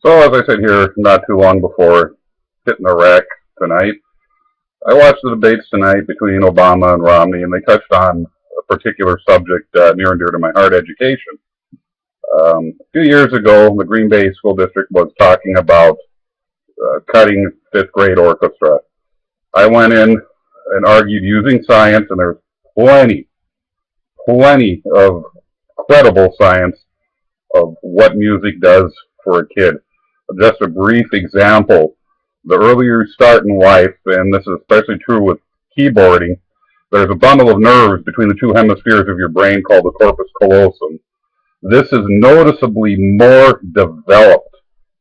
So as I said here not too long before hitting Iraq tonight, I watched the debates tonight between Obama and Romney, and they touched on a particular subject near and dear to my heart, education. A few years ago, the Green Bay School District was talking about cutting fifth grade orchestra. I went in and argued using science, and there's plenty of credible science of what music does for a kid. Just a brief example, the earlier you start in life, and this is especially true with keyboarding, there's a bundle of nerves between the two hemispheres of your brain called the corpus callosum. This is noticeably more developed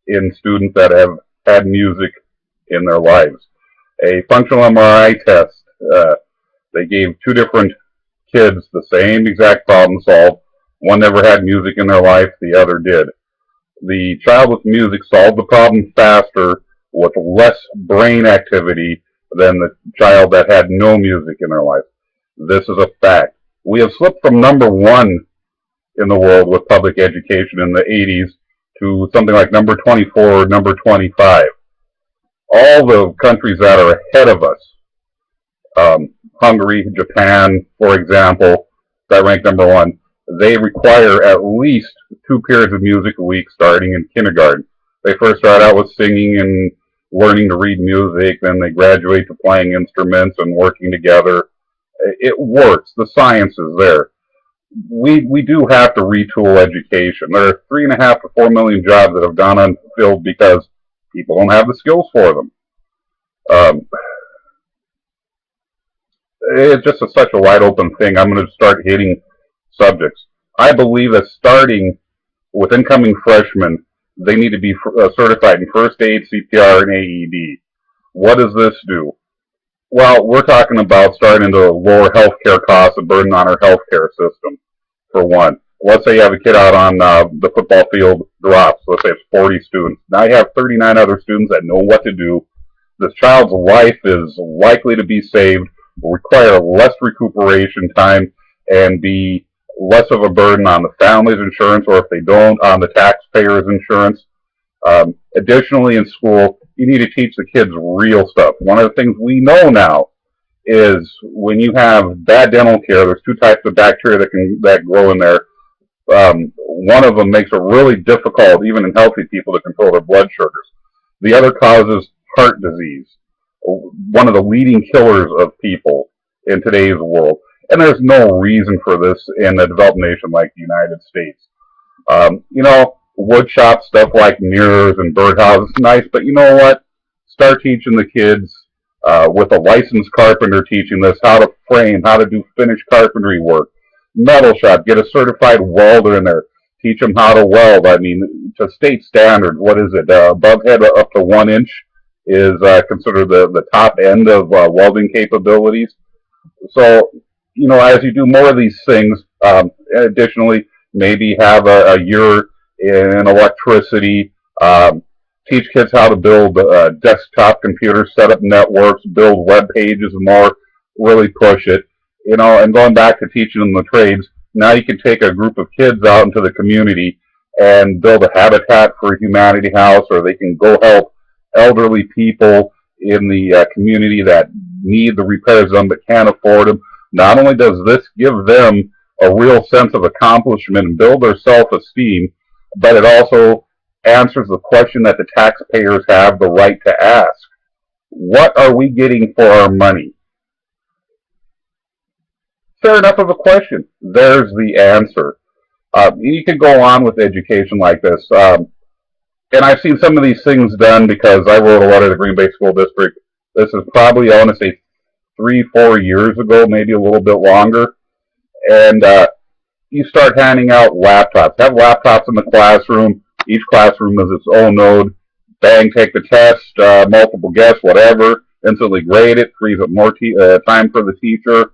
in students that have had music in their lives. A functional MRI test, they gave two different kids the same exact problem solved. One never had music in their life, the other did. The child with music solved the problem faster with less brain activity than the child that had no music in their life. This is a fact. We have slipped from number one in the world with public education in the 80s to something like number 24 or number 25. All the countries that are ahead of us, Hungary, Japan, for example, that rank number one, they require at least 2 periods of music a week starting in kindergarten. They first start out with singing and learning to read music, then they graduate to playing instruments and working together. It works. The science is there. We do have to retool education. There are 3.5 to 4 million jobs that have gone unfilled because people don't have the skills for them. It's just such a wide open thing. I'm going to start hitting subjects. I believe that starting with incoming freshmen, they need to be certified in first aid, CPR, and AED. What does this do? Well, we're talking about starting to lower healthcare costs and burden on our healthcare system, for one. Let's say you have a kid out on the football field drops. Let's say it's 40 students. Now you have 39 other students that know what to do. This child's life is likely to be saved, will require less recuperation time, and be less of a burden on the family's insurance, or if they don't, on the taxpayer's insurance. Additionally, in school, you need to teach the kids real stuff. One of the things we know now is when you have bad dental care, there's 2 types of bacteria that grow in there. One of them makes it really difficult, even in healthy people, to control their blood sugars. The other causes heart disease, one of the leading killers of people in today's world. And there's no reason for this in a developed nation like the United States. Wood shop stuff like mirrors and birdhouses is nice, but you know what? Start teaching the kids with a licensed carpenter teaching this how to frame, how to do finished carpentry work. Metal shop, get a certified welder in there. Teach them how to weld. I mean, to state standards, what is it? Above head up to 1 inch is considered the top end of welding capabilities. So, as you do more of these things, additionally, maybe have a year in electricity, teach kids how to build desktop computers, set up networks, build web pages and more, really push it, and going back to teaching them the trades, now you can take a group of kids out into the community and build a Habitat for Humanity house, or they can go help elderly people in the community that need the repairs done but can't afford them. Not only does this give them a real sense of accomplishment and build their self-esteem, but it also answers the question that the taxpayers have the right to ask. What are we getting for our money? Fair enough of a question. There's the answer. You can go on with education like this. And I've seen some of these things done because I wrote a letter to the Green Bay School District. This is probably, I want to say, 3-4 years ago, maybe a little bit longer. And you start handing out laptops. Have laptops in the classroom. Each classroom has its own node. Bang, take the test, multiple guess, whatever. Instantly grade it, frees up more time for the teacher.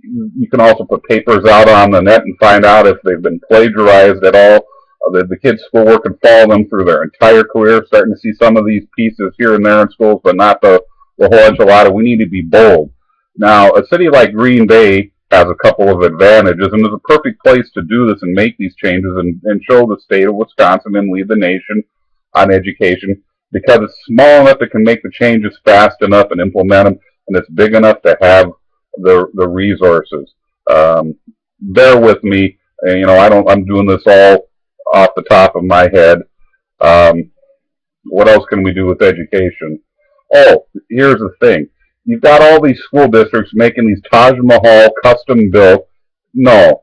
You can also put papers out on the net and find out if they've been plagiarized at all. The kids' schoolwork can follow them through their entire career. Starting to see some of these pieces here and there in schools, but not the whole enchilada. We need to be bold. Now, a city like Green Bay has a couple of advantages and is a perfect place to do this and make these changes and show the state of Wisconsin and lead the nation on education, because it's small enough it can make the changes fast enough and implement them, and it's big enough to have the resources. Bear with me. I'm doing this all off the top of my head. What else can we do with education? Oh, here's the thing. You've got all these school districts making these Taj Mahal custom built. No.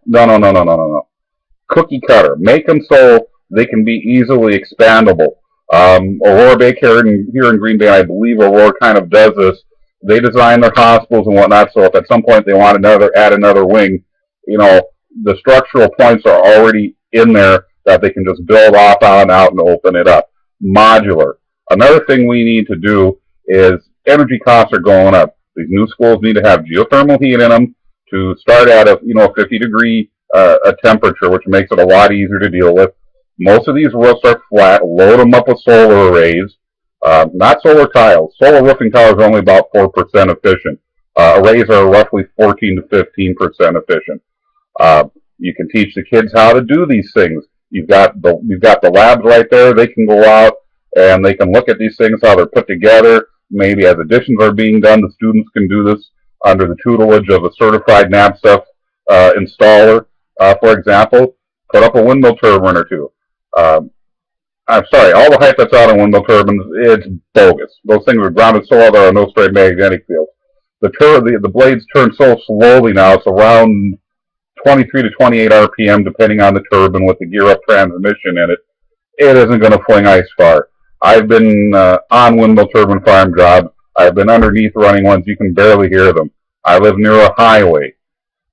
Cookie cutter. Make them so they can be easily expandable. Aurora Baycare here in Green Bay, I believe Aurora kind of does this. They design their hospitals and whatnot, so if at some point they want add another wing, the structural points are already in there that they can just build off on out and open it up. Modular. Another thing we need to do is energy costs are going up. These new schools need to have geothermal heat in them to start at a 50-degree a temperature, which makes it a lot easier to deal with. Most of these roofs are flat. Load them up with solar arrays, not solar tiles. Solar roofing tiles are only about 4% efficient. Arrays are roughly 14 to 15% efficient. You can teach the kids how to do these things. You've got the labs right there. They can go out and they can look at these things, how they're put together. Maybe as additions are being done, the students can do this under the tutelage of a certified NABCEF installer. For example, put up a windmill turbine or two. I'm sorry, all the hype that's out on windmill turbines, it's bogus. Those things are grounded so well there are no straight magnetic fields. The blades turn so slowly now, it's around 23 to 28 RPM, depending on the turbine with the gear-up transmission in it. It isn't going to fling ice far. I've been on windmill turbine farm jobs. I've been underneath running ones. You can barely hear them. I live near a highway.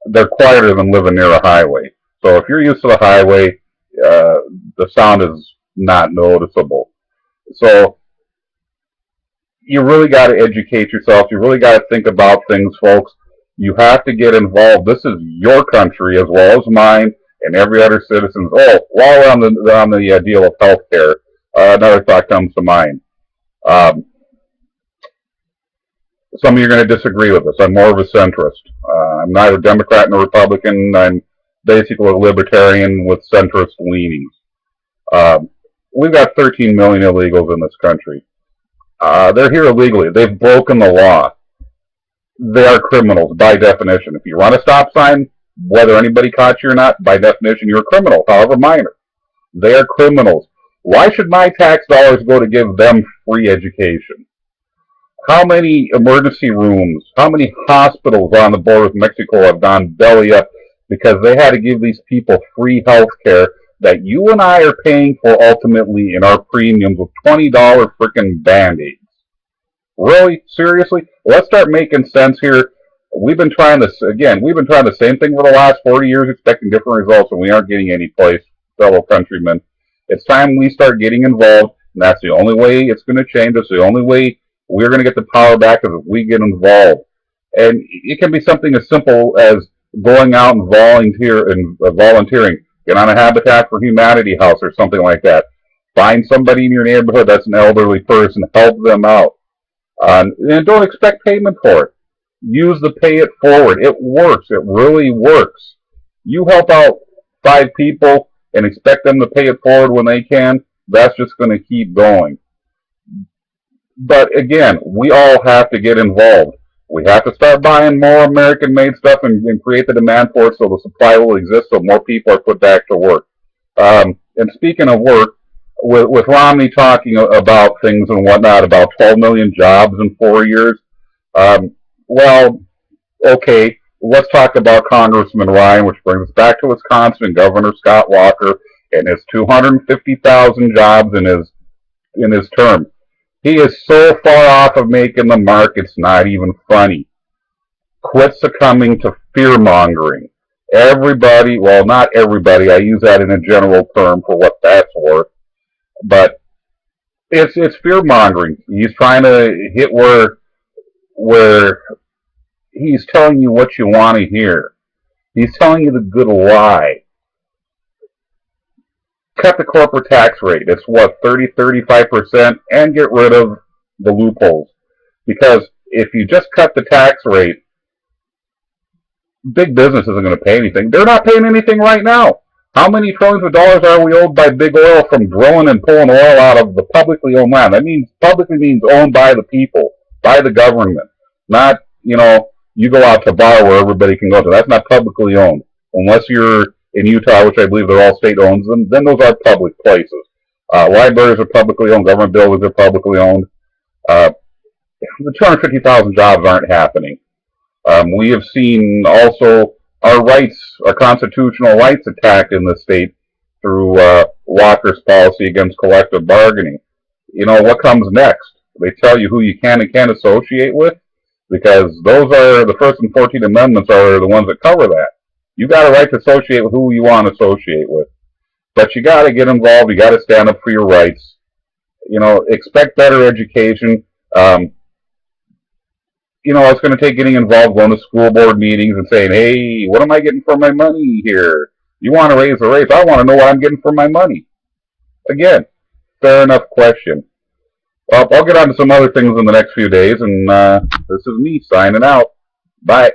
They're quieter than living near a highway. So if you're used to the highway, the sound is not noticeable. So you really got to educate yourself. You really got to think about things, folks. You have to get involved. This is your country as well as mine and every other citizen's. Oh, while we're on the deal of healthcare, another thought comes to mind. Some of you are going to disagree with this. I'm more of a centrist. I'm neither Democrat nor Republican. I'm basically a libertarian with centrist leanings. We've got 13 million illegals in this country. They're here illegally. They've broken the law. They are criminals by definition. If you run a stop sign, whether anybody caught you or not, by definition you're a criminal, however minor. They are criminals. Why should my tax dollars go to give them free education? How many emergency rooms, how many hospitals on the border with Mexico have gone belly up because they had to give these people free health care that you and I are paying for ultimately in our premiums with $20 frickin' Band-Aids? Really? Seriously? Let's start making sense here. We've been trying the same thing for the last 40 years, expecting different results, and we aren't getting any place, fellow countrymen. It's time we start getting involved, and that's the only way it's going to change. It's the only way we're going to get the power back is if we get involved. And it can be something as simple as going out and volunteering. Get on a Habitat for Humanity house or something like that. Find somebody in your neighborhood that's an elderly person. Help them out. And don't expect payment for it. Use the pay it forward. It works. It really works. You help out 5 people and expect them to pay it forward when they can, that's just going to keep going. But again, we all have to get involved. We have to start buying more American-made stuff and create the demand for it so the supply will exist so more people are put back to work. And speaking of work, with Romney talking about things and whatnot, about 12 million jobs in 4 years, well, okay, let's talk about Congressman Ryan, which brings us back to Wisconsin, Governor Scott Walker, and his 250,000 jobs in his term. He is so far off of making the mark, it's not even funny. Quit succumbing to fear-mongering. Everybody, well, not everybody, I use that in a general term for what that's worth, but it's fear-mongering. He's trying to hit where he's telling you what you want to hear. He's telling you the good lie. Cut the corporate tax rate. It's what, 30-35%, and get rid of the loopholes. Because if you just cut the tax rate, big business isn't going to pay anything. They're not paying anything right now. How many trillions of dollars are we owed by big oil from drilling and pulling oil out of the publicly owned land? That means publicly means owned by the people, by the government. Not, you go out to bar where everybody can go to. That's not publicly owned. Unless you're in Utah, which I believe they're all state owned, then those are public places. Libraries are publicly owned. Government buildings are publicly owned. The 250,000 jobs aren't happening. We have seen also our rights, our constitutional rights attacked in the state through Walker's policy against collective bargaining. What comes next? They tell you who you can and can't associate with, because those are the First and 14th Amendments are the ones that cover that. You got a right to associate with who you want to associate with. But you got to get involved. You got to stand up for your rights. Expect better education. It's going to take getting involved, going to school board meetings and saying, hey, what am I getting for my money here? You want to raise the rates? I want to know what I'm getting for my money. Again, fair enough question. Well, I'll get on to some other things in the next few days, and this is me signing out. Bye.